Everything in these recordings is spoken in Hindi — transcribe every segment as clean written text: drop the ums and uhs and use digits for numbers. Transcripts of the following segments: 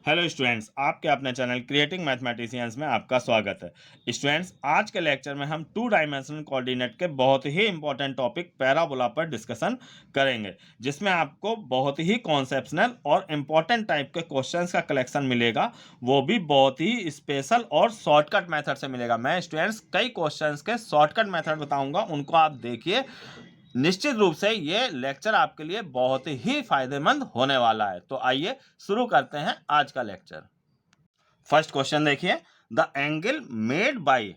हेलो स्टूडेंट्स, आपके अपने चैनल क्रिएटिंग मैथमेटिशियंस में आपका स्वागत है। स्टूडेंट्स, आज के लेक्चर में हम टू डायमेंशनल कोऑर्डिनेट के बहुत ही इंपॉर्टेंट टॉपिक पैराबोला पर डिस्कशन करेंगे, जिसमें आपको बहुत ही कॉन्सेप्शनल और इम्पॉर्टेंट टाइप के क्वेश्चंस का कलेक्शन मिलेगा, वो भी बहुत ही स्पेशल और शॉर्टकट मेथड से मिलेगा। मैं स्टूडेंट्स कई क्वेश्चंस के शॉर्टकट मेथड बताऊंगा, उनको आप देखिए। निश्चित रूप से ये लेक्चर आपके लिए बहुत ही फायदेमंद होने वाला है। तो आइए शुरू करते हैं आज का लेक्चर। फर्स्ट क्वेश्चन देखिए, the angle made by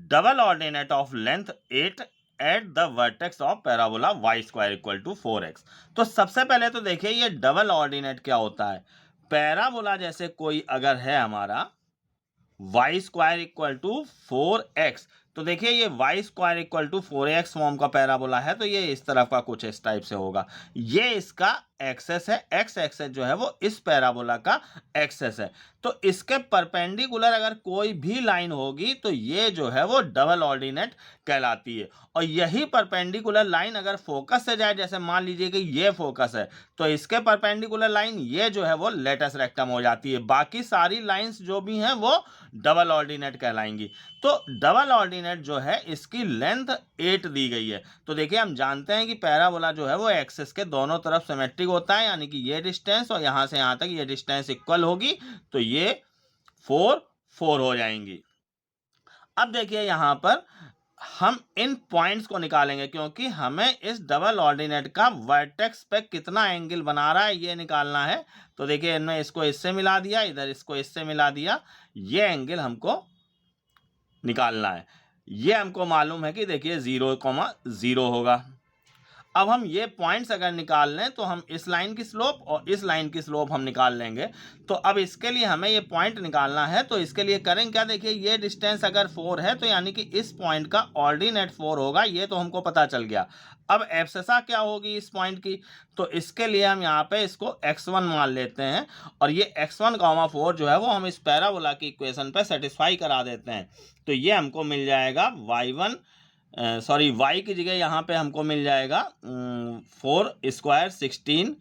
double ordinate of length 8 at the vertex of parabola y square equal to 4x। तो सबसे पहले तो देखिए ये डबल ऑर्डिनेट क्या होता है। पैराबोला जैसे कोई अगर है हमारा Y square equal to 4x, तो देखिए ये y square equal to 4x form का पैराबोला है, तो ये इस तरफ का कुछ इस टाइप से होगा। ये इसका एक्सेस है, एक्स एक्सेस जो है वो इस पैराबोला का एक्सेस है। तो इसके परपेंडिकुलर अगर कोई भी लाइन होगी तो ये जो है वो डबल ऑर्डिनेट कहलाती है। और यही परपेंडिकुलर लाइन अगर फोकस से जाए, जैसे मान लीजिए कि ये फोकस है, तो इसके परपेंडिकुलर लाइन ये जो है वो लेटस रेक्टम हो जाती है। बाकी सारी लाइंस जो भी हैं वो डबल ऑर्डिनेट कहलाएंगी। तो डबल ऑर्डिनेट जो है इसकी लेंथ 8 दी गई है। तो देखिए हम जानते हैं कि पैराबोला जो है वो एक्सिस के दोनों तरफ सिमेट्रिक होता है, यानी कि ये डिस्टेंस और यहां से यहां तक ये डिस्टेंस इक्वल होगी, तो ये 4 4 हो जाएंगी। अब देखिए यहां पर हम इन पॉइंट्स को निकालेंगे, क्योंकि हमें इस डबल ऑर्डिनेट का वर्टेक्स पे कितना एंगल बना रहा है ये निकालना है। तो देखिए इनमें इसको इससे मिला दिया, इधर इसको इससे मिला दिया, ये एंगल हमको निकालना है। ये हमको मालूम है कि देखिए 0,0 होगा। अब हम ये पॉइंट्स अगर निकाल लें तो हम इस लाइन की स्लोप और इस लाइन की स्लोप हम निकाल लेंगे। तो अब इसके लिए हमें ये पॉइंट निकालना है, तो इसके लिए करें क्या, देखिए ये डिस्टेंस अगर 4 है तो यानी कि इस पॉइंट का ऑर्डिनेट 4 होगा, ये तो हमको पता चल गया। अब एब्सेसा क्या होगी इस पॉइंट की, तो इसके लिए हम यहाँ पे इसको x1 मान लेते हैं, और ये x1, 4 जो है वो हम इस पैराबोला की इक्वेशन पे सेटिस्फाई करा देते हैं। तो ये हमको मिल जाएगा y1, y की जगह यहाँ पे हमको मिल जाएगा 4 स्क्वायर 16,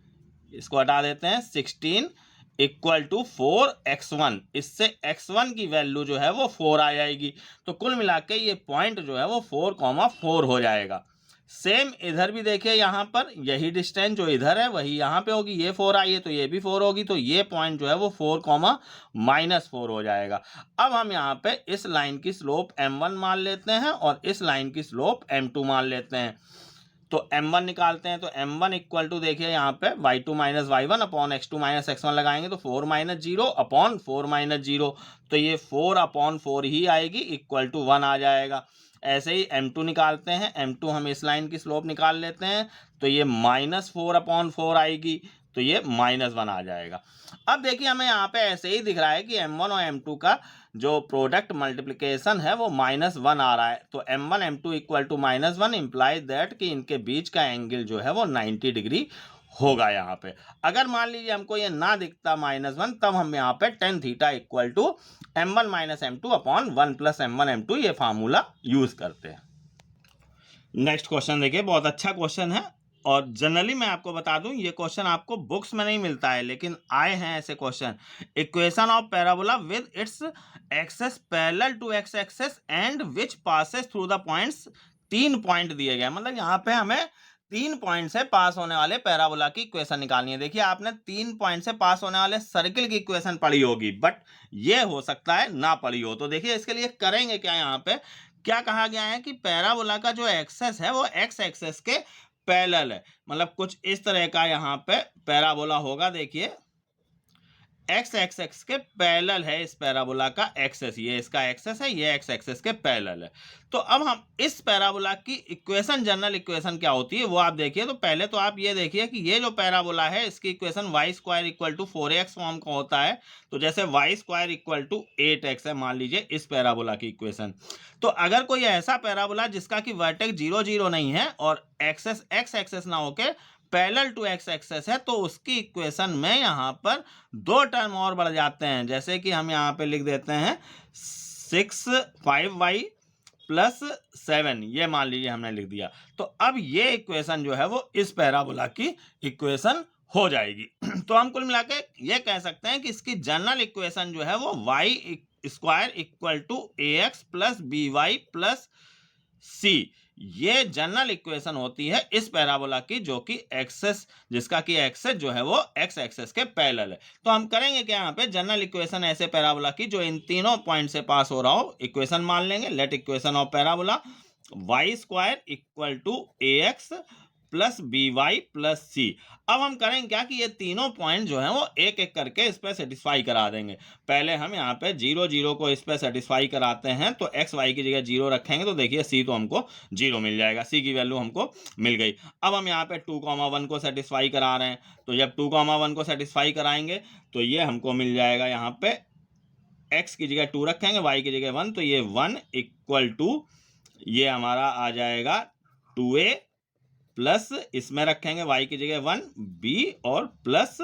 इसको हटा देते हैं, 16 इक्वल टू 4x1। इससे x1 की वैल्यू जो है वो 4 आ जाएगी। तो कुल मिला के ये पॉइंट जो है वो 4,4 हो जाएगा। सेम इधर भी देखिए, यहाँ पर यही डिस्टेंस जो इधर है वही यहाँ पे होगी। ये 4 आई है तो ये भी 4 होगी, तो ये पॉइंट जो है वो 4,-4 हो जाएगा। अब हम यहाँ पे इस लाइन की स्लोप m1 मान लेते हैं और इस लाइन की स्लोप m2 मान लेते हैं। तो m1 निकालते हैं, तो m1 इक्वल टू देखिए यहाँ पे y2 minus y1 upon x2 minus x1 लगाएंगे तो 4 माइनस 0 अपॉन 4 माइनस 0, तो ये 4 अपॉन 4 ही आएगी, इक्वल टू 1 आ जाएगा। ऐसे ही m2 निकालते हैं, m2 हम इस लाइन की स्लोप निकाल लेते हैं, तो ये -4 अपॉन 4 आएगी, तो ये -1 आ जाएगा। अब देखिए हमें यहाँ पे ऐसे ही दिख रहा है कि m1 और m2 का जो प्रोडक्ट मल्टीप्लिकेशन है वो -1 आ रहा है। तो m1 m2 equal to -1 implies that कि इनके बीच का एंगल जो है वो 90 डिग्री होगा। यहाँ पे अगर मान लीजिए हमको ये ना दिखता -1, तब हम यहाँ पे tan theta equal to m1 minus m2 upon 1 plus m1 m2 ये फार्मूला यूज करते हैं। नेक्स्ट क्वेश्चन देखिए, बहुत अच्छा क्वेश्चन है, और जनरली मैं आपको बता दूं ये क्वेश्चन आपको बुक्स में नहीं मिलता है, लेकिन आए हैं ऐसे question. Equation of parabola with its axis parallel to x axis and which passes through the points. 3 point दिए गए, मतलब यहाँ पे हमें 3 पॉइंट से पास होने वाले पैराबोला की इक्वेशन निकालनी है। देखिए आपने 3 पॉइंट से पास होने वाले सर्किल की इक्वेशन पढ़ी होगी, बट ये हो सकता है ना पढ़ी हो। तो देखिए इसके लिए करेंगे क्या, यहाँ पे क्या कहा गया है कि पैराबोला का जो एक्सेस है वो एक्स एक्सेस के पैरेलल है। मतलब कुछ इस तरह का यहाँ पे पैराबोला होगा। देखिए एक्स एक्सेस के पैरेलल है इस पैराबोला का एक्सेस, ये इसका एक्सेस है, ये एक्स एक्सेस के पैरेलल है। तो अब हम इस पैराबोला की इक्वेशन, जनरल इक्वेशन क्या होती है वो आप देखिए। तो पहले तो आप ये देखिए कि ये जो पैराबोला है इसकी equation y square equal to 4x form का होता है। तो जैसे Y square equal to 8x है, मान लीजिए इस पैराबोला की इक्वेशन। तो अगर कोई ऐसा पैराबोला जिसका कि वर्टेक्स 0 0 नहीं है और एक्सेस एक्स एक्सेस ना होके पैरेलल टू एक्स एक्सेस है, तो उसकी इक्वेशन में यहाँ पर 2 टर्म और बढ़ जाते हैं। जैसे कि हम यहाँ पे लिख देते हैं 5y प्लस 7, ये मान लीजिए हमने लिख दिया। तो अब ये इक्वेशन जो है वो इस पैराबोला की इक्वेशन हो जाएगी। तो हम कुल मिला के ये कह सकते हैं कि इसकी जनरल इक्वेशन जो है वो y square equal to ax plus b y plus c, ये जनरल इक्वेशन होती है इस पैराबोला की, जो कि एक्सेस, जिसका कि एक्सेस जो है वो एक्स एक्सेस के पैरेलल है। तो हम करेंगे क्या, यहाँ पे जनरल इक्वेशन ऐसे पैराबोला की जो इन तीनों पॉइंट से पास हो रहा हो, इक्वेशन मान लेंगे। Let equation of parabola y square equal to a x plus b y plus c. अब हम करेंगे क्या कि ये तीनों पॉइंट जो है वो एक एक करके इस पर सेटिस्फाई करा देंगे। पहले हम यहाँ पे 0 0 को इस पर सेटिस्फाई कराते हैं, तो एक्स वाई की जगह 0 रखेंगे तो देखिए सी तो हमको 0 मिल जाएगा, सी की वैल्यू हमको मिल गई। अब हम यहाँ पे 2,1 को सेटिस्फाई करा रहे हैं, तो जब 2,1 को सेटिस्फाई कराएंगे तो ये हमको मिल जाएगा, यहाँ पे एक्स की जगह 2 रखेंगे, वाई की जगह 1, तो ये 1 इक्वल टू ये हमारा आ जाएगा 2a प्लस इसमें रखेंगे y की जगह 1 b और प्लस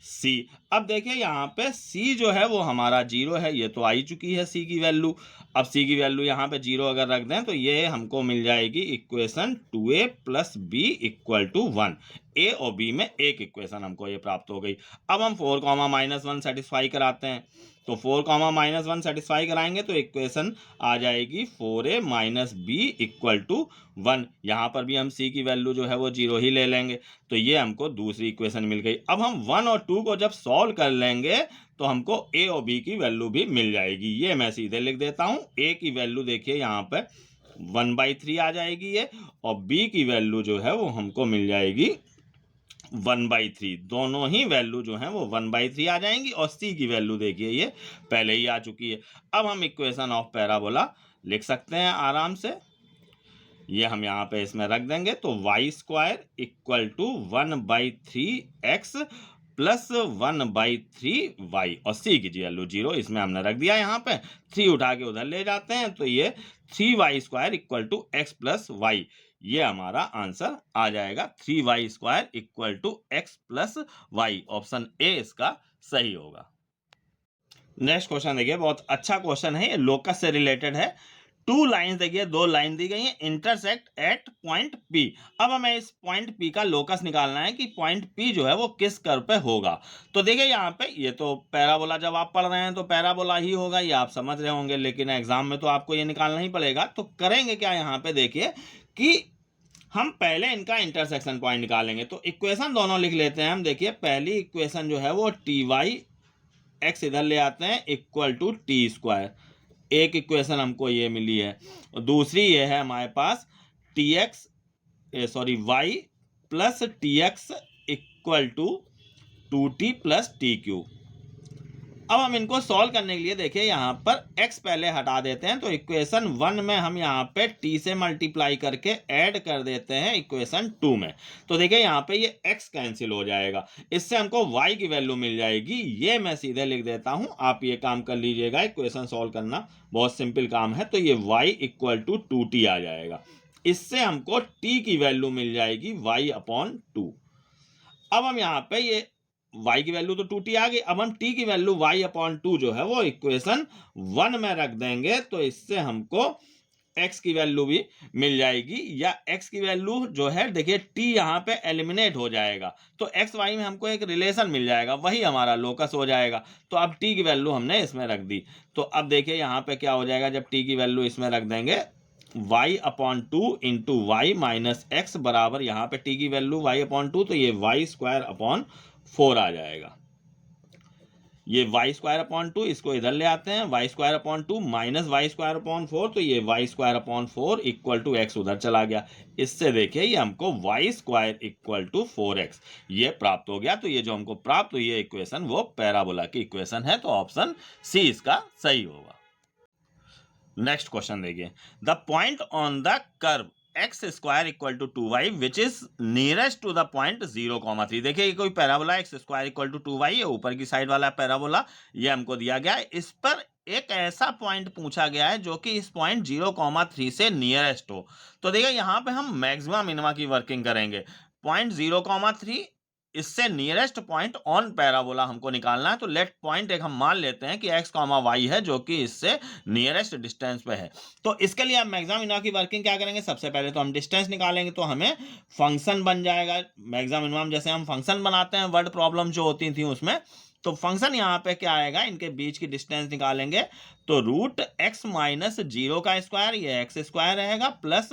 c। अब देखिए यहाँ पे c जो है वो हमारा 0 है, ये तो आ ही चुकी है c की वैल्यू। अब c की वैल्यू यहाँ पे 0 अगर रख दें तो ये हमको मिल जाएगी equation 2a plus b equal to 1। a और b में एक इक्वेशन हमको ये प्राप्त हो गई। अब हम 4,-1 सेटिस्फाई कराते हैं, तो 4,-1 सेटिस्फाई कराएंगे तो इक्वेशन आ जाएगी 4a minus B equal to 1। यहाँ पर भी हम c की वैल्यू जो है वो 0 ही ले लेंगे, तो ये हमको दूसरी इक्वेशन मिल गई। अब हम 1 और 2 को जब सॉल्व कर लेंगे तो हमको a और b की वैल्यू भी मिल जाएगी। ये मैं सीधे लिख देता हूँ, a की वैल्यू देखिए यहाँ पर 1/3 आ जाएगी ये, और b की वैल्यू जो है वो हमको मिल जाएगी 1/3। दोनों ही वैल्यू जो है वो 1/3 आ जाएंगी, और c की वैल्यू देखिए ये पहले ही आ चुकी है। अब हम इक्वेशन ऑफ पैराबोला लिख सकते हैं आराम से, ये हम यहाँ पे इसमें रख देंगे, तो y square equal to 1/3x plus 1/3y, और c की वैल्यू 0 इसमें हमने रख दिया। यहाँ पे 3 उठा के उधर ले जाते हैं, तो ये 3y square equal to x plus y, ये हमारा आंसर आ जाएगा 3y square equal to x plus y. Option A इसका सही होगा। नेक्स्ट क्वेश्चन देखिए, बहुत अच्छा क्वेश्चन है, ये लोकस से रिलेटेड है। 2 लाइन्स देखिए, 2 लाइन दी गई है, इंटरसेक्ट एट पॉइंट P। अब हमें इस पॉइंट P का लोकस निकालना है कि पॉइंट P जो है वो किस कर्व पे होगा। तो देखिए यहाँ पे ये तो पैराबोला, जब आप पढ़ रहे हैं तो पैराबोला ही होगा, ये आप समझ रहे होंगे, लेकिन एग्जाम में तो आपको ये निकालना ही पड़ेगा। तो करेंगे क्या, यहाँ पे देखिए कि हम पहले इनका इंटरसेक्शन पॉइंट निकालेंगे। तो इक्वेशन दोनों लिख लेते हैं हम। देखिए पहली इक्वेशन जो है वो ty x इधर ले आते हैं इक्वल टू टी स्क्वायर, एक इक्वेशन हमको ये मिली है। दूसरी ये है हमारे पास y plus t x equal to 2t plus t cube. अब हम इनको सॉल्व करने के लिए देखिए यहाँ पर x पहले हटा देते हैं, तो इक्वेशन 1 में हम यहाँ पे t से मल्टीप्लाई करके ऐड कर देते हैं इक्वेशन 2 में। तो देखिए यहाँ पे ये x कैंसिल हो जाएगा, इससे हमको y की वैल्यू मिल जाएगी। ये मैं सीधे लिख देता हूँ, आप ये काम कर लीजिएगा, इक्वेशन सॉल्व करना बहुत सिंपल काम है। तो ये y इक्वल टू 2t आ जाएगा, इससे हमको t की वैल्यू मिल जाएगी y/2। अब हम यहाँ पे ये y की वैल्यू तो 2t आ गई, अब हम t की वैल्यू y/2 जो है वो इक्वेशन 1 में रख देंगे, तो इससे हमको x की वैल्यू भी मिल जाएगी, या x की वैल्यू जो है देखिए t यहाँ पे एलिमिनेट हो जाएगा, तो x y में हमको एक रिलेशन मिल जाएगा, वही हमारा लोकस हो जाएगा। तो अब t की वैल्यू हमने इसमें रख दी, तो अब देखिए यहाँ पे क्या हो जाएगा, जब t की वैल्यू इसमें रख देंगे y/2 into Y minus x बराबर, यहाँ पे t की वैल्यू y/2, तो ये y²/4 आ जाएगा। ये y²/2 इसको इधर ले आते हैं, y²/2 माइनस y²/4, तो ये y²/4 इक्वल टू x उधर चला गया। इससे देखिए ये हमको y² इक्वल टू 4x ये प्राप्त हो गया। तो ये जो हमको प्राप्त हुई है इक्वेशन वो पैराबोला की इक्वेशन है, तो ऑप्शन सी इसका सही होगा। नेक्स्ट क्वेश्चन देखिए, the point on the curve x square equal to 2y which is nearest to the point 0,3। देखिए ये कोई parabola x square equal to 2y है, ऊपर की साइड वाला पैराबोला ये हमको दिया गया है। इस पर एक ऐसा पॉइंट पूछा गया है जो कि इस पॉइंट 0,3 से नियरेस्ट हो। तो देखिए यहाँ पे हम मैक्सिमम मिनिमा की वर्किंग करेंगे। पॉइंट 0,3 इससे नियरेस्ट पॉइंट ऑन पैराबोला हमको निकालना है। तो लेट पॉइंट एक हम मान लेते हैं कि x, y है जो कि इससे नियरेस्ट डिस्टेंस पे है। तो इसके लिए हम मैक्सिमम मिनिमम की वर्किंग क्या करेंगे, सबसे पहले तो हम डिस्टेंस निकालेंगे, तो हमें फंक्शन बन जाएगा मैक्सिमम मिनिमम। जैसे हम फंक्शन बनाते हैं वर्ड प्रॉब्लम जो होती थी उसमें, तो फंक्शन यहाँ पे क्या आएगा, इनके बीच की डिस्टेंस निकालेंगे तो रूट x माइनस 0 का स्क्वायर, ये x स्क्वायर रहेगा, प्लस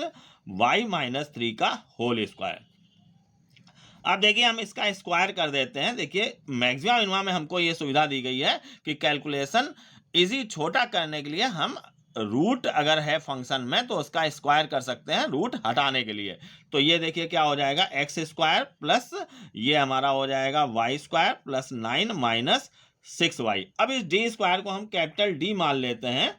y माइनस 3 का होल स्क्वायर। अब देखिए हम इसका स्क्वायर कर देते हैं। देखिए मैक्सिमम मिनिमम में हमको ये सुविधा दी गई है कि कैलकुलेशन इजी छोटा करने के लिए हम रूट अगर है फंक्शन में तो उसका स्क्वायर कर सकते हैं रूट हटाने के लिए। तो ये देखिए क्या हो जाएगा, एक्स स्क्वायर प्लस ये हमारा हो जाएगा Y square plus 9 minus 6y। अब इस डी स्क्वायर को हम कैपिटल डी मान लेते हैं,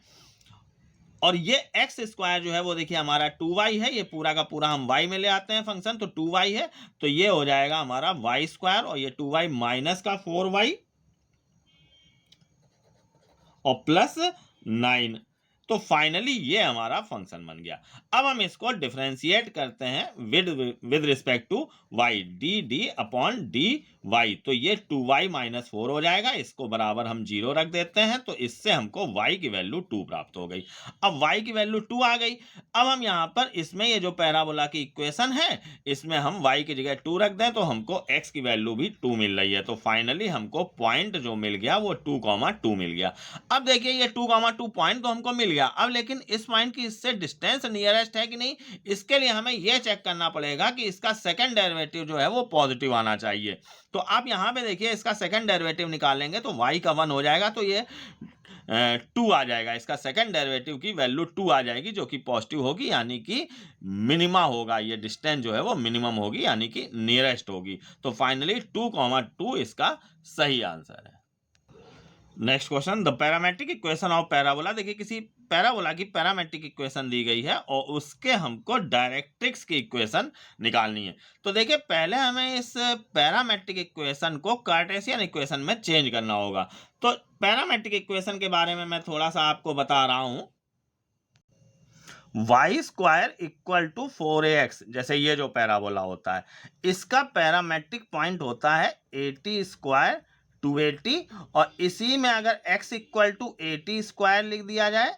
और ये एक्स स्क्वायर जो है वो देखिए हमारा 2y है, ये पूरा का पूरा हम y में ले आते हैं फंक्शन, तो 2y है, तो ये हो जाएगा हमारा y स्क्वायर और ये 2y माइनस का 4y और प्लस 9। तो फाइनली ये हमारा फंक्शन बन गया। अब हम इसको डिफरेंशिएट करते हैं with respect to y, d d upon d y. तो ये 2y माइनस 4 हो जाएगा, इसको बराबर हम 0 रख देते हैं, तो इससे हमको y की वैल्यू 2 प्राप्त हो गई। अब y की वैल्यू 2 आ गई। अब हम यहाँ पर इसमें ये जो पैराबोला की इक्वेशन है इसमें हम y की जगह 2 रख दें तो हमको x की वैल्यू भी 2 मिल रही है। तो फाइनली हमको पॉइंट जो मिल गया वो 2,2 मिल गया। अब देखिए ये 2,2 पॉइंट तो हमको मिल गया। अब लेकिन इस पॉइंट की इससे डिस्टेंस नियरेस्ट है कि नहीं, इसके लिए हमें यह चेक करना पड़ेगा कि इसका सेकंड डेरिवेटिव जो है वो पॉजिटिव आना चाहिए। तो आप यहां पे देखिए इसका सेकंड डेरिवेटिव निकालेंगे तो y का 1 हो जाएगा, तो ये 2 आ जाएगा, इसका सेकंड डेरिवेटिव की वैल्यू 2 आ जाएगी जो कि पॉजिटिव होगी, यानी कि मिनिमा होगा, ये डिस्टेंस जो है वो मिनिमम होगी यानी कि नियरेस्ट होगी। तो फाइनली 2,2 इसका सही आंसर है। Next question, the parametric equation of parabola. देखिए किसी पैराबोला की पैरामेट्रिक इक्वेशन दी गई है और उसके हमको डायरेक्ट्रिक्स की इक्वेशन निकालनी है। तो देखिए पहले हमें इस पैरामेट्रिक इक्वेशन को कार्टेशियन इक्वेशन में चेंज करना होगा। तो पैरामेट्रिक इक्वेशन के बारे में मैं थोड़ा सा आपको बता रहा हूं। y square equal to 4ax, जैसे ये जो पैराबोला होता है इसका पैरामेट्रिक पॉइंट होता है 80 स्क्वायर 280, और इसी में अगर x इक्वल टू 80 स्क्वायर लिख दिया जाए,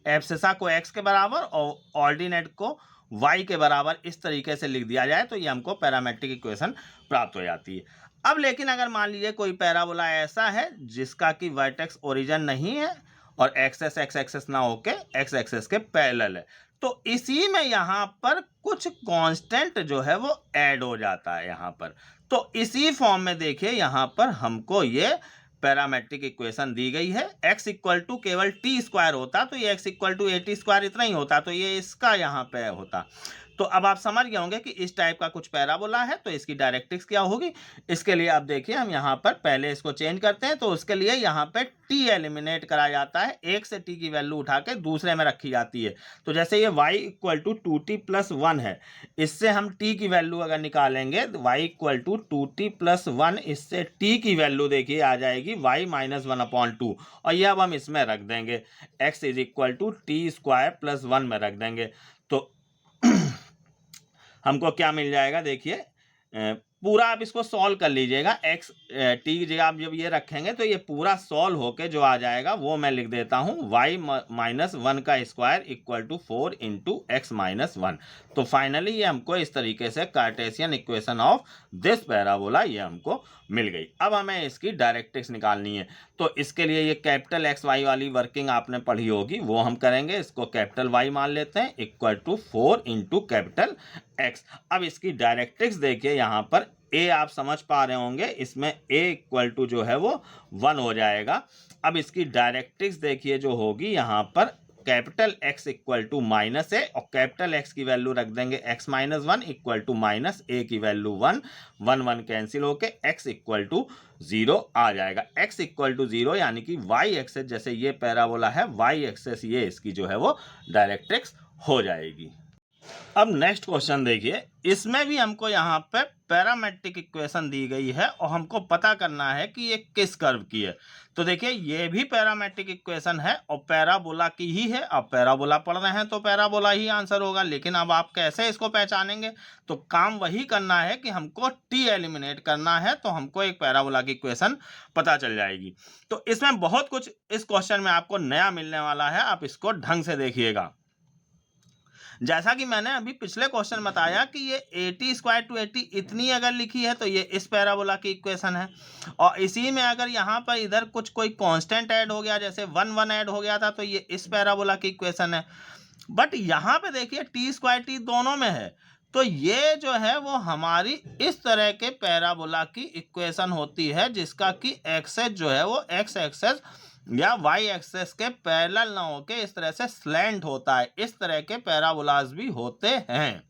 एब्सिसा को x के बराबर और ऑर्डिनेट को y के बराबर इस तरीके से लिख दिया जाए, तो ये हमको पैरामेट्रिक इक्वेशन प्राप्त हो जाती है। अब लेकिन अगर मान लीजिए कोई पैराबोला ऐसा है जिसका कि वर्टेक्स ओरिजिन नहीं है और एक्सेस एक्स एक्सेस ना होके एक्स एक्सेस के पैरेलल है, तो इसी में यहाँ पर कुछ कांस्टेंट जो है वो ऐड हो जाता है यहाँ पर। तो इसी फॉर्म में देखिए यहाँ पर हमको ये पैरामेट्रिक इक्वेशन दी गई है। x इक्वल टू केवल t स्क्वायर होता तो ये x इक्वल टू 80 स्क्वायर इतना ही होता, तो ये इसका यहाँ पे होता। तो अब आप समझ गए होंगे कि इस टाइप का कुछ पैराबोला है तो इसकी डायरेक्ट्रिक्स क्या होगी। इसके लिए आप देखिए हम यहाँ पर पहले इसको चेंज करते हैं, तो उसके लिए यहाँ पे t एलिमिनेट करा जाता है, एक से t की वैल्यू उठा के दूसरे में रखी जाती है। तो जैसे ये y equal to 2t plus 1 है, इससे हम t की वैल्यू अगर निकालेंगे y equal to 2t plus 1, इससे t की वैल्यू देखिए आ जाएगी y माइनस 1/2, और ये अब हम इसमें रख देंगे x is equal to t square plus 1 में रख देंगे। तो हमको क्या मिल जाएगा, देखिए पूरा आप इसको सॉल्व कर लीजिएगा। x t की जगह आप जब ये रखेंगे तो ये पूरा सॉल्व होके जो आ जाएगा वो मैं लिख देता हूँ y माइनस 1 का square equal to 4 into x minus 1। तो फाइनली ये हमको इस तरीके से Cartesian equation of this parabola ये हमको मिल गई। अब हमें इसकी डायरेक्ट्रिक्स निकालनी है, तो इसके लिए ये कैपिटल एक्स वाई वाली वर्किंग आपने पढ़ी होगी वो हम करेंगे। इसको कैपिटल वाई मान लेते हैं equal to 4 into capital X. अब इसकी डायरेक्ट्रिक्स देखिए यहाँ पर a आप समझ पा रहे होंगे, इसमें a इक्वल टू जो है वो 1 हो जाएगा। अब इसकी डायरेक्ट्रिक्स देखिए जो होगी यहाँ पर capital x equal to minus a, और कैपिटल x की वैल्यू रख देंगे x minus 1 equal to minus a की वैल्यू 1, 1 1 कैंसिल होके x इक्वल टू 0 आ जाएगा। x इक्वल टू 0 यानी कि y एक्सेस, जैसे ये पैराबोला है y एक्सेस, ये इसकी जो है वो डायरेक्ट्रिक्स हो जाएगी। अब नेक्स्ट क्वेश्चन देखिए, इसमें भी हमको यहाँ पे पैरामेट्रिक इक्वेशन दी गई है और हमको पता करना है कि ये किस कर्व की है। तो देखिए ये भी पैरामेट्रिक इक्वेशन है और पैराबोला की ही है। अब पैराबोला पढ़ रहे हैं तो पैराबोला ही आंसर होगा, लेकिन अब आप कैसे इसको पहचानेंगे? तो काम वही करना है कि हमको टी एलिमिनेट करना है, तो हमको एक पैराबोला की इक्वेशन पता चल जाएगी। तो इसमें बहुत कुछ इस क्वेश्चन में आपको नया मिलने वाला है, आप इसको ढंग से देखिएगा। जैसा कि मैंने अभी पिछले क्वेश्चन बताया कि ये 80 स्क्वायर टू 80 इतनी अगर लिखी है तो ये इस पैराबोला की इक्वेशन है, और इसी में अगर यहाँ पर इधर कुछ कोई कांस्टेंट ऐड हो गया, जैसे 1 1 ऐड हो गया था, तो ये इस पैराबोला की इक्वेशन है। बट यहाँ पे देखिए टी स्क्वायर टी दोनों में है, तो ये जो है वो हमारी इस तरह के पैराबोला की इक्वेशन होती है, जिसका कि एक्सेस जो है वो एक्स एक्सेस या वाई एक्सेस के पैरेलल ना होके इस तरह से स्लैंट होता है। इस तरह के पैराबोलास भी होते हैं,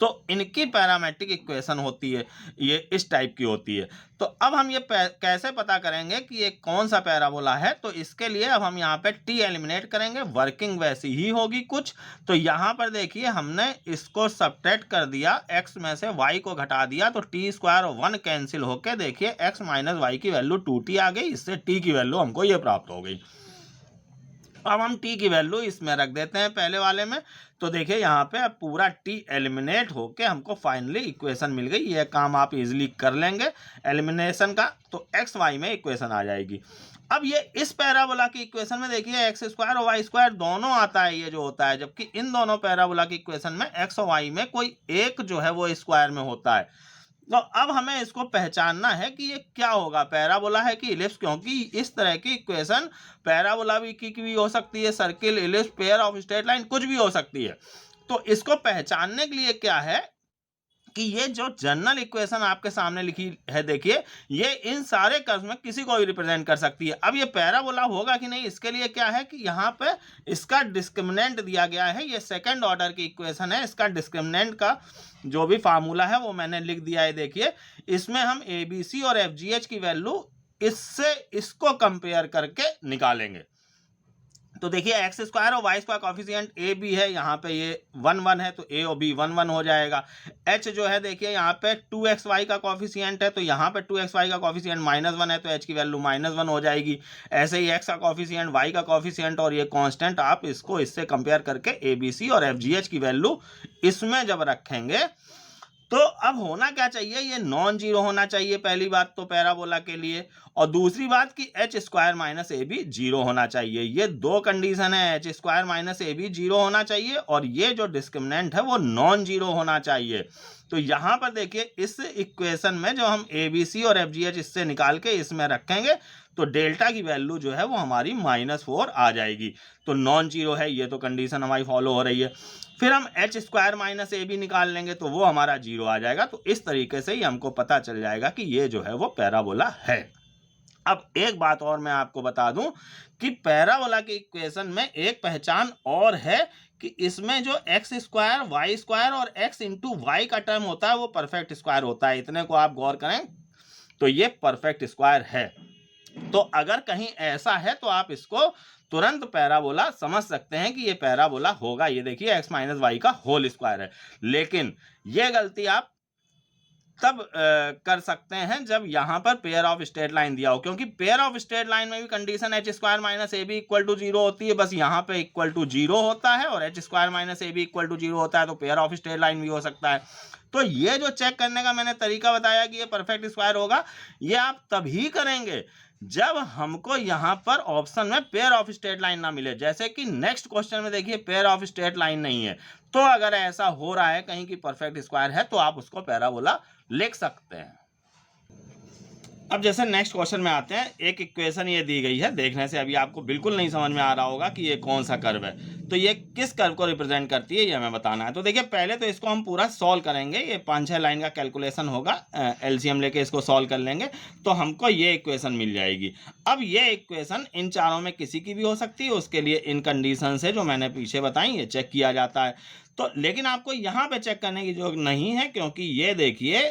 तो इनकी पैरामेट्रिक इक्वेशन होती है, ये इस टाइप की होती है। तो अब हम ये कैसे पता करेंगे कि ये कौन सा पैराबोला है? तो इसके लिए अब हम यहाँ पे टी एलिमिनेट करेंगे, वर्किंग वैसी ही होगी कुछ। तो यहाँ पर देखिए हमने इसको सबट्रैक्ट कर दिया, x में से y को घटा दिया, तो टी स्क्वायर और 1 कैंसिल होके देखिए x माइनस वाई की वैल्यू 2t आ गई। इससे t की वैल्यू हमको ये प्राप्त हो गई। अब हम t की वैल्यू इसमें रख देते हैं पहले वाले में, तो देखिए यहाँ पे अब पूरा t एलिमिनेट होके हमको फाइनली इक्वेशन मिल गई। ये काम आप इजीली कर लेंगे एलिमिनेशन का, तो x y में इक्वेशन आ जाएगी। अब ये इस पैराबोला की इक्वेशन में देखिए एक्स स्क्वायर और वाई स्क्वायर दोनों आता है, ये जो होता है, जबकि इन दोनों पैराबोला की इक्वेशन में एक्स और वाई में कोई एक जो है वो स्क्वायर में होता है। तो अब हमें इसको पहचानना है कि ये क्या होगा, पैराबोला है कि इलिप्स, क्योंकि इस तरह की इक्वेशन पैराबोला की भी हो सकती है, circle, ellipse, pair of straight line, कुछ भी हो सकती है। तो इसको पहचानने के लिए क्या है कि ये जो जनरल इक्वेशन आपके सामने लिखी है, देखिए ये इन सारे कर्व्स में किसी को भी रिप्रेजेंट कर सकती है। अब ये पैराबोला होगा कि नहीं, इसके लिए क्या है कि यहाँ पे इसका डिस्क्रिमिनेंट दिया गया है। ये सेकंड ऑर्डर की इक्वेशन है, इसका डिस्क्रिमिनेंट का जो भी फार्मूला है वो मैंने लिख दिया है। देखिए इसमें हम ABC और FGH की वैल्यू इससे इसको कंपेयर करके निकालेंगे। तो देखिए एक्स स्क्वायर और y square coefficient a b है, यहाँ पे ये 1 1 है, तो ए और बी 1 1 हो जाएगा। एच जो है देखिए यहाँ पे 2xy का कॉफिशिएंट है, तो यहाँ पे 2xy का कॉफिशिएंट -1 है, तो एच की वैल्यू -1 हो जाएगी। ऐसे ही एक्स का कॉफिशिएंट, वाई का कॉफिशिएंट और ये कांस्टेंट, आप इसको इससे कंपेयर करके ABC और FGH की वैल्यू इसमें जब रखेंगे तो अब होना क्या चाहिए, ये नॉन जीरो होना चाहिए पहली बात तो पैराबोला के लिए, और दूसरी बात कि h square minus a b zero होना चाहिए। ये दो कंडीशन है, h square minus a b zero होना चाहिए और ये जो डिस्क्रिमिनेंट है वो नॉन जीरो होना चाहिए। तो यहाँ पर देखिए इस इक्वेशन में जो हम ABC और FGH इससे निकाल के इसमें रखेंगे तो डेल्टा की वैल्यू जो है वो हमारी -4 आ जाएगी। तो नॉन जीरो है, ये तो कंडीशन हमारी फॉलो हो रही है। फिर हम h square minus a b निकाल लेंगे तो वो हमारा जीरो आ जाएगा। तो इस तरीके से ही हमको पता चल जाएगा कि ये जो है वो पैराबोला है। अब एक बात और मैं आपको बता दूं कि पैराबोला की इक्वेशन में एक पहचान और है कि इसमें जो एक्स स्क्वायर, वाई स्क्वायर और एक्स इंटू वाई का टर्म होता है वो परफेक्ट स्क्वायर होता है। इतने को आप गौर करें तो ये परफेक्ट स्क्वायर है। तो अगर कहीं ऐसा है तो आप इसको तुरंत पैराबोला समझ सकते हैं कि ये पैराबोला होगा। ये देखिए एक्स माइनस वाई का होल स्क्वायर है, लेकिन ये गलती आप तब कर सकते हैं जब यहाँ पर पेयर ऑफ स्ट्रेट लाइन दिया हो, क्योंकि पेयर ऑफ स्ट्रेट लाइन में भी condition h square minus a b equal to zero होती है, बस यहाँ पे इक्वल टू जीरो होता है और h square minus a b equal to zero होता है, तो पेयर ऑफ स्ट्रेट लाइन भी हो सकता है। तो ये जो चेक करने का मैंने तरीका बताया कि ये परफेक्ट स्क्वायर होगा, ये आप तभी करेंगे जब हमको यहाँ पर ऑप्शन में पेयर ऑफ स्ट्रेट लाइन ना मिले। जैसे कि नेक्स्ट क्वेश्चन में देखिए पेयर ऑफ स्ट्रेट लाइन नहीं है, तो अगर ऐसा हो रहा है कहीं की परफेक्ट स्क्वायर है तो आप उसको पैराबोला लिख सकते हैं। अब जैसे नेक्स्ट क्वेश्चन में आते हैं, एक इक्वेशन ये दी गई है, देखने से अभी आपको बिल्कुल नहीं समझ में आ रहा होगा कि ये कौन सा कर्व है, तो ये किस कर्व को रिप्रेजेंट करती है ये हमें बताना है। तो देखिए पहले तो इसको हम पूरा सॉल्व करेंगे, ये 5-6 लाइन का कैलकुलेशन होगा, एलसीएम लेके इसको सॉल्व कर लेंगे तो हमको ये इक्वेशन मिल जाएगी। अब ये इक्वेशन इन चारों में किसी की भी हो सकती है, उसके लिए इन कंडीशन से जो मैंने पीछे बताई ये चेक किया जाता है। तो लेकिन आपको यहाँ पे चेक करने की जरूरत नहीं है, क्योंकि ये देखिए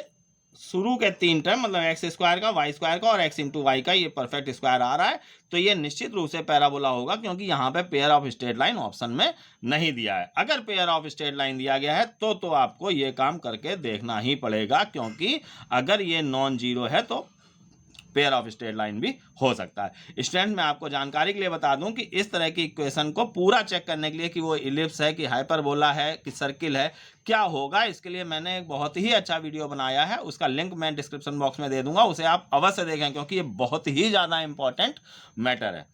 शुरू के 3 टर्म मतलब एक्स स्क्वायर का, वाई स्क्वायर का और एक्स इंटू वाई का ये परफेक्ट स्क्वायर आ रहा है, तो ये निश्चित रूप से पैराबोला होगा, क्योंकि यहाँ पे pair of straight line option में नहीं दिया है। अगर पेयर ऑफ स्ट्रेट लाइन दिया गया है तो आपको ये काम करके देखना ही पड़ेगा, क्योंकि अगर ये नॉन जीरो है तो पेयर ऑफ स्ट्रेट लाइन भी हो सकता है। स्टूडेंट, मैं आपको जानकारी के लिए बता दूं कि इस तरह की इक्वेशन को पूरा चेक करने के लिए कि वो इलिप्स है कि हाइपरबोला है कि सर्किल है, क्या होगा, इसके लिए मैंने एक बहुत ही अच्छा वीडियो बनाया है। उसका लिंक मैं डिस्क्रिप्शन बॉक्स में दे दूंगा, उसे आप अवश्य देखें, क्योंकि ये बहुत ही ज़्यादा इंपॉर्टेंट मैटर है।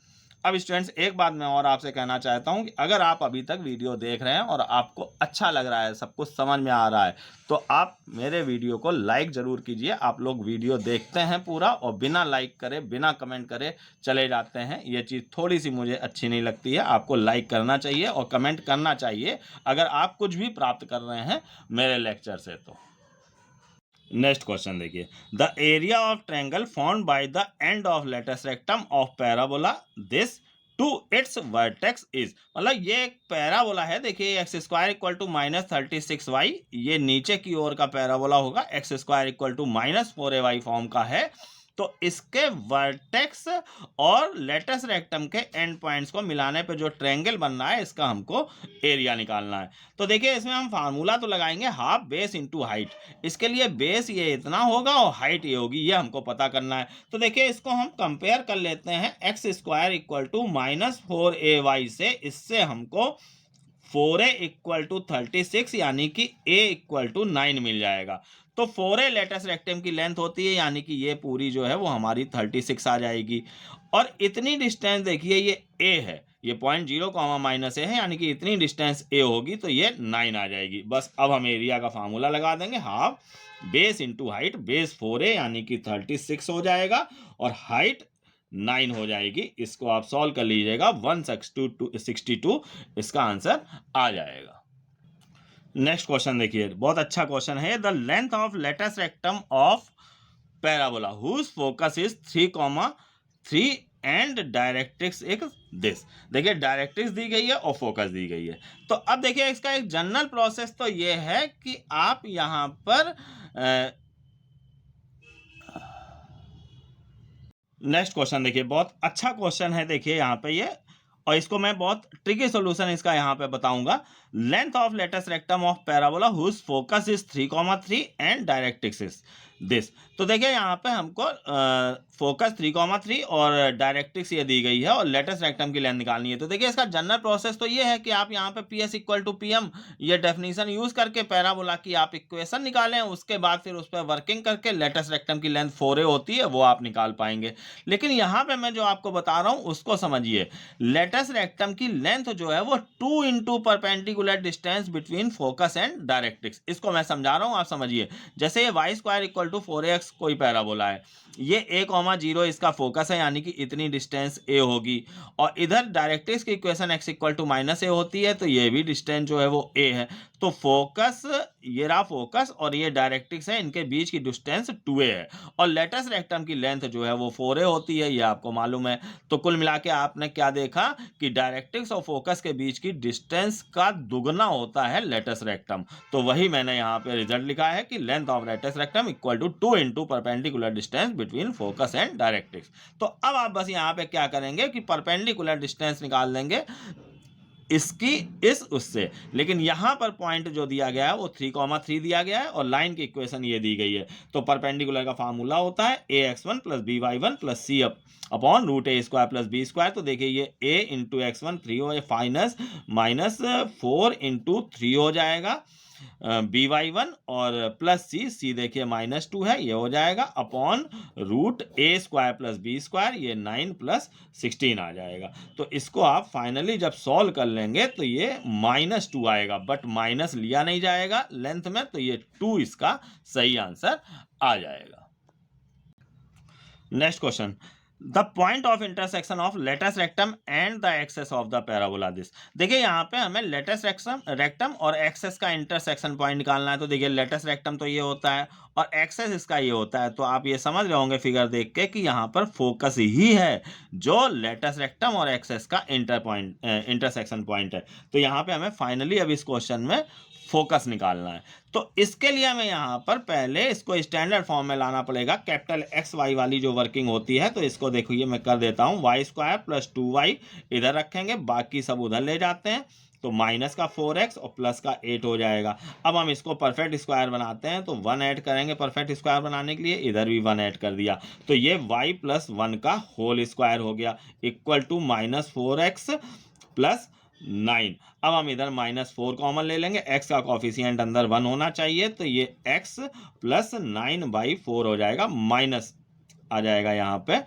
अब स्टूडेंट्स, एक बात मैं और आपसे कहना चाहता हूं कि अगर आप अभी तक वीडियो देख रहे हैं और आपको अच्छा लग रहा है, सब कुछ समझ में आ रहा है, तो आप मेरे वीडियो को लाइक ज़रूर कीजिए। आप लोग वीडियो देखते हैं पूरा और बिना लाइक करे, बिना कमेंट करे चले जाते हैं, ये चीज़ थोड़ी सी मुझे अच्छी नहीं लगती है। आपको लाइक करना चाहिए और कमेंट करना चाहिए अगर आप कुछ भी प्राप्त कर रहे हैं मेरे लेक्चर से। तो नेक्स्ट क्वेश्चन देखिए, the area of triangle found by the end of latus rectum of parabola this to its vertex is, मतलब ये एक पैराबोला है। देखिए x square equal to -36y, ये नीचे की ओर का पैराबोला होगा। X square equal to -4ay form का है। तो इसके वर्टेक्स और लेटस रेक्टम के एंड पॉइंट्स को मिलाने पे जो ट्रायंगल बन रहा है, इसका हमको एरिया निकालना है। तो देखिए इसमें हम फार्मूला तो लगाएंगे हाफ बेस इंटू हाइट। इसके लिए बेस ये इतना होगा और हाइट ये होगी, ये हमको पता करना है। तो देखिए इसको हम कंपेयर कर लेते हैं, x square equal to -4ay से। इससे हमको 4a इक्वल टू 36 यानी कि a इक्वल टू 9 मिल जाएगा। तो 4a लेटस रेक्टम की लेंथ होती है, यानी कि ये पूरी जो है वो हमारी 36 आ जाएगी। और इतनी डिस्टेंस देखिए ये a है, ये पॉइंट 0 -a है, यानी कि इतनी डिस्टेंस a होगी, तो ये 9 आ जाएगी। बस अब हम एरिया का फार्मूला लगा देंगे, half base into height. Base 4a यानी कि 36 हो जाएगा और हाइट 9 हो जाएगी। इसको आप सॉल्व कर लीजिएगा, 162 इसका आंसर आ जाएगा। नेक्स्ट क्वेश्चन देखिए, बहुत अच्छा क्वेश्चन है। The length of latus rectum of parabola whose focus is 3,3 and directrix is this. देखिए डायरेक्ट्रिक्स दी गई है और फोकस दी गई है। तो अब देखिए इसका एक जनरल प्रोसेस तो ये है कि आप यहाँ पर नेक्स्ट क्वेश्चन देखिए, बहुत अच्छा क्वेश्चन है। देखिए यहाँ पे ये, और इसको मैं बहुत ट्रिकी सॉल्यूशन इसका यहाँ पे बताऊंगा। Length of latus rectum of parabola whose focus is 3,3 and directrix is this. तो देखिए यहाँ पे हमको फोकस 3,3 और डायरेक्ट्रिक्स ये दी गई है और लेटस रेक्टम की लेंथ निकालनी है। तो देखिए इसका जनरल प्रोसेस तो ये है कि आप यहाँ पे PS इक्वल टू PM ये डेफिनेशन यूज करके पैराबोला की आप इक्वेशन निकालें, उसके बाद फिर उस पर वर्किंग करके लेटस रेक्टम की लेंथ 4a होती है वो आप निकाल पाएंगे। लेकिन यहाँ पे मैं जो आपको बता रहा हूँ उसको समझिए। लेटस रेक्टम की लेंथ जो है वो 2 into perpendicular distance between focus and directrix. इसको मैं समझा रहा हूँ, आप समझिए। जैसे ये y square equal to 4ax कोई पैराबोला है, ये a,0 इसका फोकस है, यानी कि इतनी डिस्टेंस a होगी। और इधर डायरेक्ट्रिक्स की equation x equal to -a होती है, तो ये भी डिस्टेंस जो है वो a है। तो फोकस, ये रहा फोकस और ये डायरेक्ट्रिक्स है, इनके बीच की डिस्टेंस 2a है। और लेटस रेक्टम की लेंथ जो है वो 4a होती है, ये आपको मालूम है। तो कुल मिला के आपने क्या देखा कि डायरेक्ट्रिक्स और फोकस के बीच की डिस्टेंस का दुगना होता है लेटस रेक्टम। तो वही मैंने यहाँ पे रिजल्ट लिखा है कि length of latus rectum equal to 2 into perpendicular distance between focus and directrix. तो अब आप बस यहाँ पे क्या करेंगे कि परपेंडिकुलर डिस्टेंस निकाल देंगे इसकी इस उससे। लेकिन यहाँ पर पॉइंट जो दिया गया है वो 3,3 दिया गया है और लाइन की इक्वेशन ये दी गई है। तो परपेंडिकुलर का फार्मूला होता है ax1 plus by1 plus c upon root a square plus b square. तो देखिए ये a इंटू x1 3 हो -4 इंटू 3 हो जाएगा by1 और प्लस c देखिए -2 है, ये हो जाएगा upon root a square plus b square, ये 9 प्लस 16 आ जाएगा। तो इसको आप फाइनली जब सॉल्व कर लेंगे तो ये -2 आएगा, बट माइनस लिया नहीं जाएगा लेंथ में, तो ये 2 इसका सही आंसर आ जाएगा। Next question, the point of intersection of latus rectum and the axis of the parabola this. देखिए यहाँ पे हमें लेटस रेक्टम और एक्सेस का इंटरसेक्शन पॉइंट निकालना है। तो देखिए लेटस रेक्टम तो ये होता है और एक्सेस इसका ये होता है। तो आप ये समझ रहे होंगे फिगर देख के कि यहाँ पर फोकस ही है जो लेटस रेक्टम और एक्सेस का इंटरसेक्शन पॉइंट है। तो यहाँ पे हमें फाइनली अब इस क्वेश्चन में फोकस निकालना है। तो इसके लिए हमें यहाँ पर पहले इसको स्टैंडर्ड फॉर्म में लाना पड़ेगा। कैपिटल एक्स वाई वाली जो वर्किंग होती है, तो इसको देखिए मैं कर देता हूँ। वाई स्क्वायर प्लस 2y इधर रखेंगे, बाकी सब उधर ले जाते हैं, तो माइनस का 4x और प्लस का 8 हो जाएगा। अब हम इसको परफेक्ट स्क्वायर बनाते हैं, तो 1 ऐड करेंगे परफेक्ट स्क्वायर बनाने के लिए, इधर भी 1 ऐड कर दिया, तो ये y प्लस 1 का होल स्क्वायर हो गया, equal to minus 4x plus 9। अब हम इधर -4 कॉमन ले लेंगे, x का कॉफिशिएंट अंदर 1 होना चाहिए, तो ये x प्लस 9/4 हो जाएगा, माइनस आ जाएगा, यहाँ पे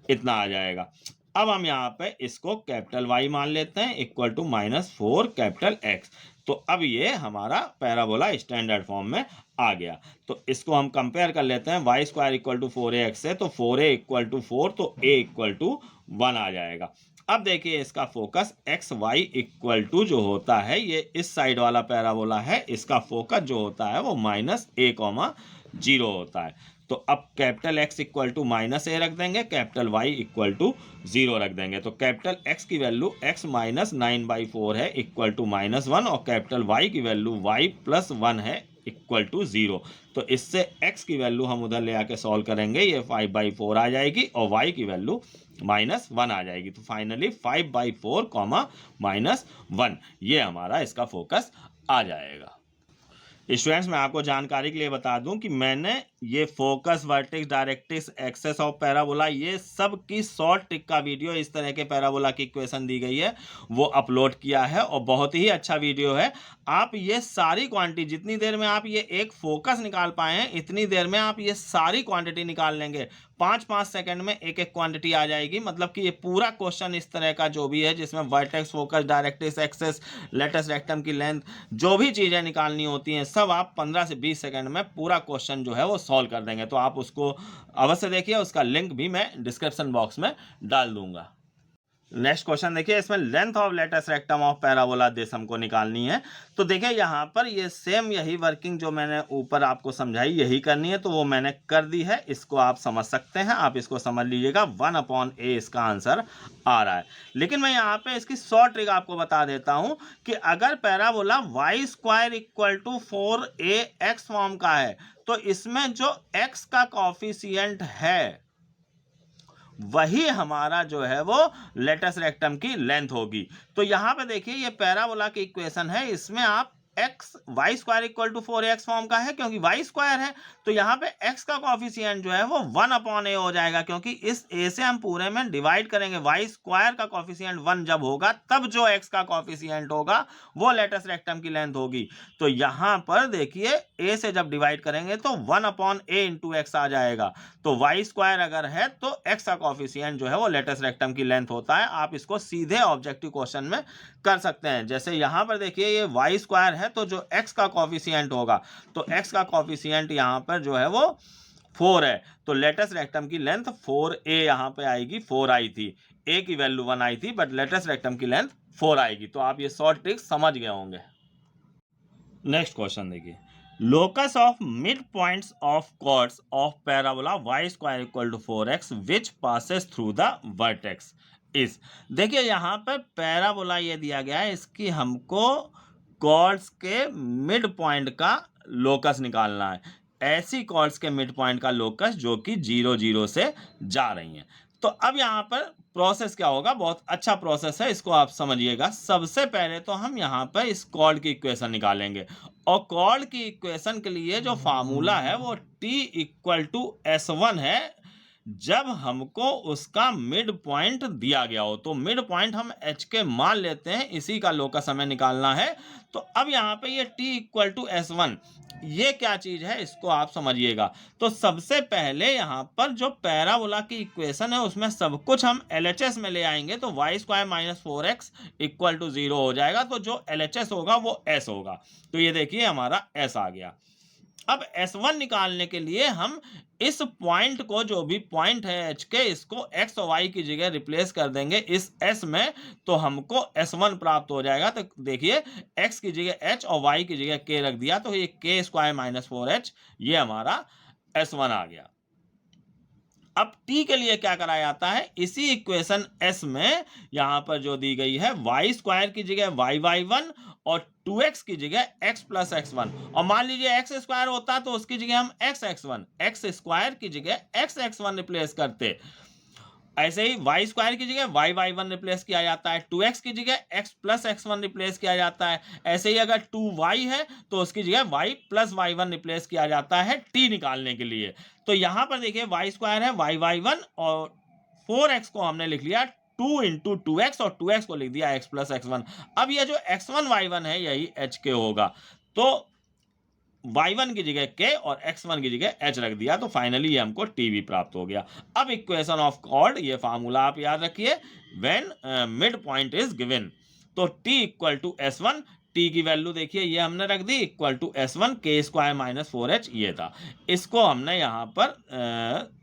इतना आ जाएगा। अब हम यहाँ पे इसको कैपिटल Y मान लेते हैं, इक्वल टू -4 कैपिटल X। तो अब ये हमारा पैराबोला स्टैंडर्ड फॉर्म में आ गया। तो इसको हम कंपेयर कर लेते हैं, Y square equal to 4ax से, तो 4a इक्वल टू 4, तो a इक्वल टू 1 आ जाएगा। अब देखिए इसका focus x y equal to जो होता है, ये इस साइड वाला पैराबोला है, इसका फोकस जो होता है वो -a,0 होता है। तो अब capital X equal to -a रख देंगे, कैपिटल Y इक्वल टू 0 रख देंगे। तो कैपिटल X की वैल्यू x माइनस 9/4 है, इक्वल टू -1, और कैपिटल Y की वैल्यू y प्लस 1 है, इक्वल टू 0। तो इससे x की वैल्यू हम उधर ले आके सॉल्व करेंगे, ये 5/4 आ जाएगी, और y की वैल्यू -1 आ जाएगी। तो फाइनली 5/4 -1, ये हमारा इसका फोकस आ जाएगा। स्टूडेंट्स, मैं आपको जानकारी के लिए बता दूं कि मैंने ये focus, vertex, directrix, axis of parabola, ये सब की शॉर्ट ट्रिक का वीडियो, इस तरह के पैराबोला की इक्वेशन दी गई है, वो अपलोड किया है, और बहुत ही अच्छा वीडियो है। आप ये सारी क्वांटिटी, जितनी देर में आप ये एक फोकस निकाल पाए हैं, इतनी देर में आप ये सारी क्वांटिटी निकाल लेंगे। 5-5 सेकंड में एक एक क्वांटिटी आ जाएगी। मतलब कि ये पूरा क्वेश्चन इस तरह का जो भी है, जिसमें vertex, focus, directrix, axis, latus rectum की लेंथ, जो भी चीज़ें निकालनी होती हैं, सब आप 15 से 20 सेकंड में पूरा क्वेश्चन जो है वो सॉल्व कर देंगे। तो आप उसको अवश्य देखिए, उसका लिंक भी मैं डिस्क्रिप्शन बॉक्स में डाल दूंगा। नेक्स्ट क्वेश्चन देखिए, इसमें length of latus rectum of parabola this हमको निकालनी है। तो देखिए यहाँ पर ये सेम यही वर्किंग जो मैंने ऊपर आपको समझाई, यही करनी है, तो वो मैंने कर दी है। इसको आप समझ सकते हैं, आप इसको समझ लीजिएगा। 1/a इसका आंसर आ रहा है। लेकिन मैं यहाँ पे इसकी शॉर्ट ट्रिक आपको बता देता हूँ कि अगर parabola y square equal to 4ax form का है, तो इसमें जो x का कॉफिशिएंट है वही हमारा जो है वो लेटेस्ट रेक्टम की लेंथ होगी। तो यहां पे देखिए ये पैराबोला की इक्वेशन है, इसमें आप x y square equal to 4ax form का है, क्योंकि वाई स्क्वायर है, तो यहाँ पे x का कॉफिशिएंट जो है वो 1/a हो जाएगा, क्योंकि इस a से हम पूरे में डिवाइड करेंगे। वाई स्क्वायर का कॉफिशिएंट 1 जब होगा, तब जो x का कॉफिशिएंट होगा वो लेटेस्ट रेक्टम की लेंथ होगी। तो यहाँ पर देखिए a से जब डिवाइड करेंगे तो 1/a इंटू x आ जाएगा। तो वाई स्क्वायर अगर है तो x का कॉफिशिएंट जो है वो लेटेस्ट रेक्टम की लेंथ होता है। आप इसको सीधे ऑब्जेक्टिव क्वेश्चन में कर सकते हैं। जैसे यहाँ पर देखिए ये वाई स्क्वायर है, तो जो x का कॉफिशिएंट होगा, तो x का कॉफिशिएंट यहाँ पर जो है वो 4 है, तो लेटेस्ट रेक्टम की लेंथ 4a यहाँ पे आएगी। 4 आई थी, a की वैल्यू 1 आई थी, बट लेटेस्ट रेक्टम की लेंथ 4 आएगी। तो आप ये शॉर्ट ट्रिक समझ गए होंगे। नेक्स्ट क्वेश्चन देखिए, locus of midpoints of chords of parabola y square equal to 4x which passes through the vertex is। देखिए यहाँ पर पैराबोला ये दिया गया है, इसकी हमको कॉर्ड्स के मिड पॉइंट का लोकस निकालना है। ऐसी कॉर्ड्स के मिड पॉइंट का लोकस जो कि 0 0 से जा रही हैं। तो अब यहाँ पर प्रोसेस क्या होगा, बहुत अच्छा प्रोसेस है, इसको आप समझिएगा। सबसे पहले तो हम यहाँ पर इस कॉर्ड की इक्वेशन निकालेंगे, और कॉर्ड की इक्वेशन के लिए जो फार्मूला है वो t इक्वल टू S1 है, जब हमको उसका मिड पॉइंट दिया गया हो। तो मिड पॉइंट हम h के मान लेते हैं, इसी का लोकस हमें निकालना है। तो अब यहाँ पे ये t इक्वल टू S1 ये क्या चीज है, इसको आप समझिएगा। तो सबसे पहले यहाँ पर जो पैराबोला की इक्वेशन है उसमें सब कुछ हम LHS में ले आएंगे, तो y square minus 4x equal to 0 हो जाएगा। तो जो LHS होगा वो s होगा। तो ये देखिए हमारा s आ गया। अब S1 निकालने के लिए हम इस पॉइंट को, जो भी पॉइंट है h के, इसको x और y की जगह रिप्लेस कर देंगे इस s में, तो हमको S1 प्राप्त हो जाएगा। तो देखिए x की जगह h और y की जगह k रख दिया, तो ये k स्क्वायर माइनस 4h, ये हमारा S1 आ गया। अब t के लिए क्या करा जाता है, इसी इक्वेशन s में यहाँ पर जो दी गई है वाई स्क्वायर की जगह y1 और 2x की जगह x प्लस x1, और मान लीजिए x स्क्वायर होता तो उसकी जगह हम x स्क्वायर की जगह x रिप्लेस करते। ऐसे ही y स्क्वायर की जगह y1 रिप्लेस किया जाता है, 2x की जगह x प्लस x1 रिप्लेस किया जाता है। ऐसे ही अगर 2y है तो उसकी जगह y प्लस y1 रिप्लेस किया जाता है t निकालने के लिए। तो यहाँ पर देखिए y स्क्वायर है y1 और 4x को हमने लिख लिया 2 इंटू 2x और 2x को लिख दिया x प्लस x1। अब ये जो x1 y1 है यही h के होगा, तो y1 की जगह k और x1 की जगह h रख दिया, तो फाइनली ये हमको tv प्राप्त हो गया। अब इक्वेशन ऑफ कॉर्ड, ये फार्मूला आप याद रखिए, when mid point is given, तो t equal to s1, t की वैल्यू देखिए ये हमने रख दी equal to s1 k square minus 4h, ये था। इसको हमने यहाँ पर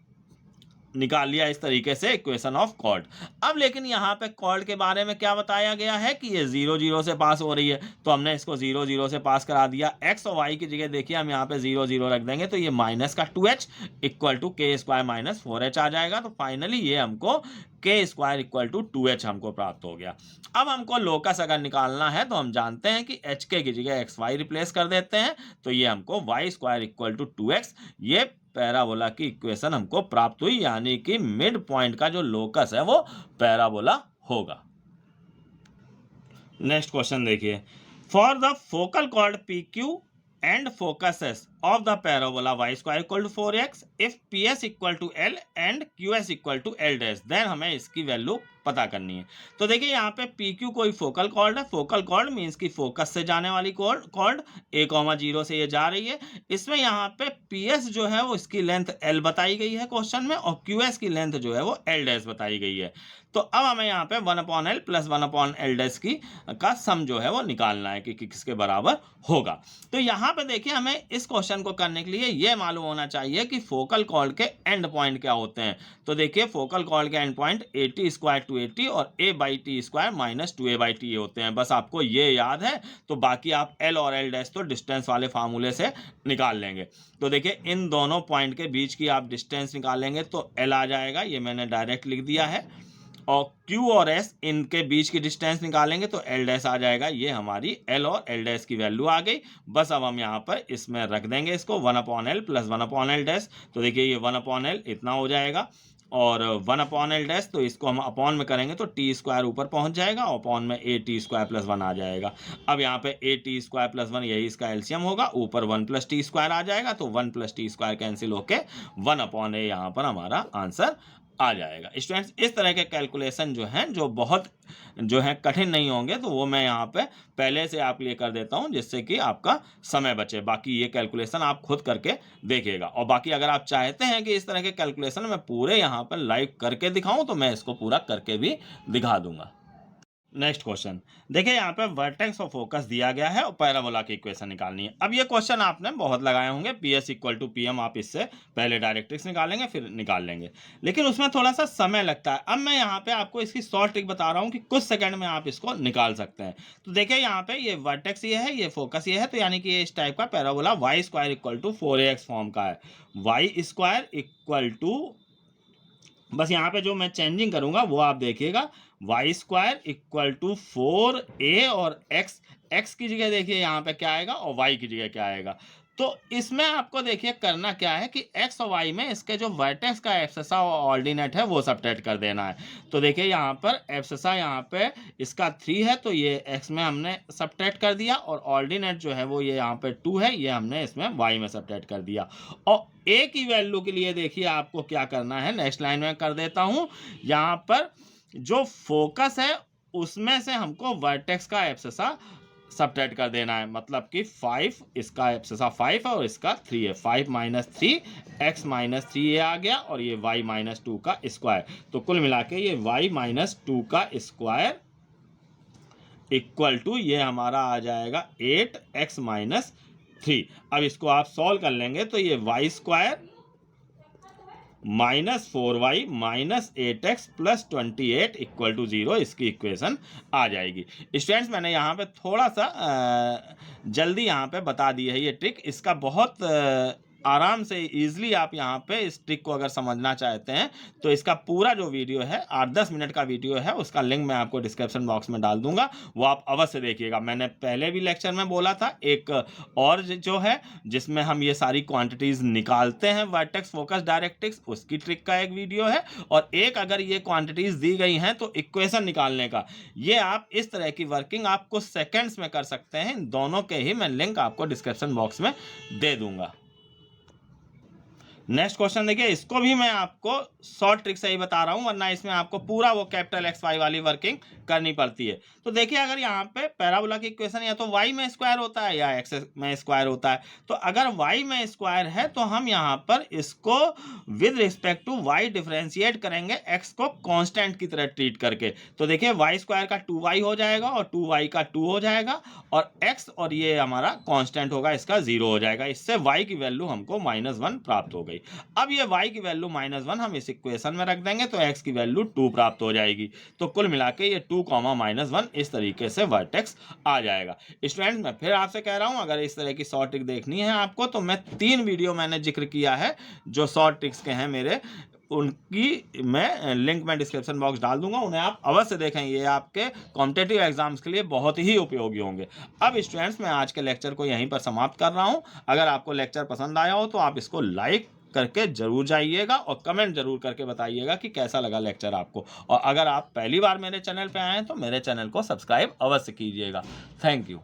निकाल लिया इस तरीके से इक्वेशन ऑफ कॉर्ड। अब लेकिन यहाँ पे कॉर्ड के बारे में क्या बताया गया है कि ये 0 0 से पास हो रही है, तो हमने इसको 0 0 से पास करा दिया। x और y की जगह देखिए हम यहाँ पे 0 0 रख देंगे, तो ये माइनस का 2h इक्वल टू के स्क्वायर माइनस 4h आ जाएगा। तो फाइनली ये हमको के स्क्वायर इक्वल टू 2h हमको प्राप्त हो गया। अब हमको लोकस अगर निकालना है तो हम जानते हैं कि एच के की जगह xy रिप्लेस कर देते हैं, तो ये हमको y square equal to 2x, ये पैराबोला की इक्वेशन हमको प्राप्त हुई, यानी कि मिड पॉइंट का जो लोकस है वो पैराबोला होगा। नेक्स्ट क्वेश्चन देखिए, for the focal cord PQ and focuses of the parabola y square equal to 4x, if PS equal to L and QS equal to L dash, then हमें इसकी वैल्यू पता करनी है। तो देखिए यहाँ पे PQ कोई फोकल कॉर्ड है, फोकल कॉर्ड मीन्स की फोकस से जाने वाली कॉर्ड a,0 से ये जा रही है। इसमें यहाँ पे PS जो है वो इसकी लेंथ L बताई गई है क्वेश्चन में, और QS की लेंथ जो है वो L डैश बताई गई है। तो अब हमें यहाँ पे 1/L प्लस 1/L डैश की का सम जो है वो निकालना है कि किसके बराबर होगा। तो यहाँ पे देखिए हमें इस क्वेश्चन को करने के लिए ये मालूम होना चाहिए कि फोकल कॉर्ड के एंड पॉइंट क्या होते हैं। तो देखिए फोकल कॉर्ड के end point AT square to AT और A/T स्क्वायर माइनस 2A/T ये होते हैं, बस आपको ये याद है। तो बाकी आप L और L डैश तो डिस्टेंस वाले फार्मूले से निकाल लेंगे। तो देखिए इन दोनों पॉइंट के बीच की आप डिस्टेंस निकालेंगे तो L आ जाएगा, ये मैंने डायरेक्ट लिख दिया है, और Q और S इनके बीच की डिस्टेंस निकालेंगे तो L डैश आ जाएगा, ये हमारी L और L डैश की वैल्यू आ गई। बस अब हम यहाँ पर इसमें rख देंगे इसको 1/L प्लस 1/L डैश, तो देखिए ये 1/L इतना हो जाएगा, और 1/L डैश तो इसको हम अपॉन में करेंगे तो t स्क्वायर ऊपर पहुंच जाएगा, और अपॉन में AT स्क्वायर प्लस 1 आ जाएगा। अब यहाँ पे AT स्क्वायर प्लस 1 यही इसका एलसीएम होगा, ऊपर 1 प्लस टी स्क्वायर आ जाएगा, तो 1 प्लस टी स्क्वायर कैंसिल होके 1/A यहाँ पर हमारा आंसर आ जाएगा। स्टूडेंट्स इस तरह के कैलकुलेशन जो हैं जो बहुत जो है कठिन नहीं होंगे, तो वो मैं यहाँ पे पहले से आप लिए कर देता हूँ जिससे कि आपका समय बचे। बाकी ये कैलकुलेशन आप खुद करके देखिएगा, और बाकी अगर आप चाहते हैं कि इस तरह के कैलकुलेशन मैं पूरे यहाँ पर लाइव करके दिखाऊं तो मैं इसको पूरा करके भी दिखा दूंगा। नेक्स्ट क्वेश्चन देखिए, यहाँ पे वर्टेक्स और फोकस दिया गया है और पैराबोला की इक्वेशन निकालनी है। अब ये क्वेश्चन आपने बहुत लगाए होंगे, PS इक्वल टू PM, आप इससे पहले डायरेक्ट्रिक्स निकालेंगे फिर निकाल लेंगे, लेकिन उसमें थोड़ा सा समय लगता है। अब मैं यहाँ पे आपको इसकी शॉर्ट ट्रिक बता रहा हूँ कि कुछ सेकंड में आप इसको निकाल सकते हैं। तो देखिए यहाँ पे ये वर्टेक्स ये है, ये फोकस ये है, तो यानी कि ये इस टाइप का parabola y square equal to 4AX form का है। y स्क्वायर इक्वल टू, बस यहाँ पे जो मैं चेंजिंग करूंगा वो आप देखिएगा, y square equal to 4a और x की जगह देखिए यहाँ पे क्या आएगा और y की जगह क्या आएगा। तो इसमें आपको देखिए करना क्या है कि x और y में इसके जो वर्टेक्स का एब्सिसा और ऑर्डिनेट है वो सबट्रैक्ट कर देना है। तो देखिए यहाँ पर एब्सिसा यहाँ पे इसका 3 है, तो ये x में हमने सबट्रैक्ट कर दिया, और ऑर्डिनेट जो है वो ये यहाँ पे 2 है, ये हमने इसमें y में सबट्रैक्ट कर दिया। और a की वैल्यू के लिए देखिए आपको क्या करना है, नेक्स्ट लाइन में कर देता हूँ। यहाँ पर जो फोकस है उसमें से हमको वर्टेक्स का एब्सिसा सबट्रैक्ट कर देना है, मतलब कि 5, इसका एब्सिसा 5 है और इसका 3 है। 5 माइनस 3 x माइनस 3 ये आ गया, और ये y माइनस 2 का स्क्वायर, तो कुल मिला के ये y माइनस 2 का स्क्वायर इक्वल टू ये हमारा आ जाएगा 8x माइनस 3। अब इसको आप सॉल्व कर लेंगे तो ये y square minus 4y minus 8x plus 28 equal to 0, इसकी इक्वेशन आ जाएगी। स्टूडेंट्स मैंने यहाँ पे थोड़ा सा जल्दी यहाँ पे बता दी है ये ट्रिक, इसका बहुत आराम से ईजिली आप यहाँ पे इस ट्रिक को अगर समझना चाहते हैं तो इसका पूरा जो वीडियो है 8-10 मिनट का वीडियो है, उसका लिंक मैं आपको डिस्क्रिप्शन बॉक्स में डाल दूंगा, वो आप अवश्य देखिएगा। मैंने पहले भी लेक्चर में बोला था एक और जो है जिसमें हम ये सारी क्वांटिटीज निकालते हैं वर्टेक्स फोकस डायरेक्ट्रिक्स, उसकी ट्रिक का एक वीडियो है। और एक अगर ये क्वांटिटीज दी गई हैं तो इक्वेशन निकालने का, ये आप इस तरह की वर्किंग आपको सेकेंड्स में कर सकते हैं। इन दोनों के ही मैं लिंक आपको डिस्क्रिप्शन बॉक्स में दे दूंगा। नेक्स्ट क्वेश्चन देखिए, इसको भी मैं आपको शॉर्ट ट्रिक से ही बता रहा हूं, वरना इसमें आपको पूरा वो कैपिटल एक्स वाई वाली वर्किंग करनी पड़ती है। तो देखिए अगर यहाँ पे पैराबोला की इक्वेशन या तो वाई में स्क्वायर होता है या एक्स में स्क्वायर होता है, तो अगर वाई में स्क्वायर है तो हम यहाँ पर इसको with respect to y differentiate करेंगे एक्स को कांस्टेंट की तरह ट्रीट करके। तो देखिए वाई स्क्वायर का 2y हो जाएगा और 2y का 2 हो जाएगा, और x और ये हमारा कांस्टेंट होगा, इसका 0 हो जाएगा। इससे y की वैल्यू हमको -1 प्राप्त हो गई। अब ये y की वैल्यू -1 हम इस इक्वेशन में रख देंगे तो x की वैल्यू 2 प्राप्त हो जाएगी। तो कुल मिला के ये 2, -1 इस तरीके से वर्टेक्स आ जाएगा। स्टूडेंट्स मैं फिर आपसे कह रहा हूं, अगर इस तरह की शॉर्ट ट्रिक देखनी है आपको तो मैं 3 वीडियो मैंने जिक्र किया है जो शॉर्ट ट्रिक्स के हैं मेरे, उनकी मैं लिंक में डिस्क्रिप्शन बॉक्स डाल दूंगा, उन्हें आप अवश्य देखें। ये आपके कॉम्पिटिटिव एग्जाम्स के लिए बहुत ही उपयोगी होंगे। अब स्टूडेंट्स मैं आज के लेक्चर को यहीं पर समाप्त कर रहा हूं। अगर आपको लेक्चर पसंद आया हो तो आप इसको लाइक करके जरूर जाइएगा और कमेंट जरूर करके बताइएगा कि कैसा लगा लेक्चर आपको। और अगर आप पहली बार मेरे चैनल पे आए हैं तो मेरे चैनल को सब्सक्राइब अवश्य कीजिएगा। Thank you.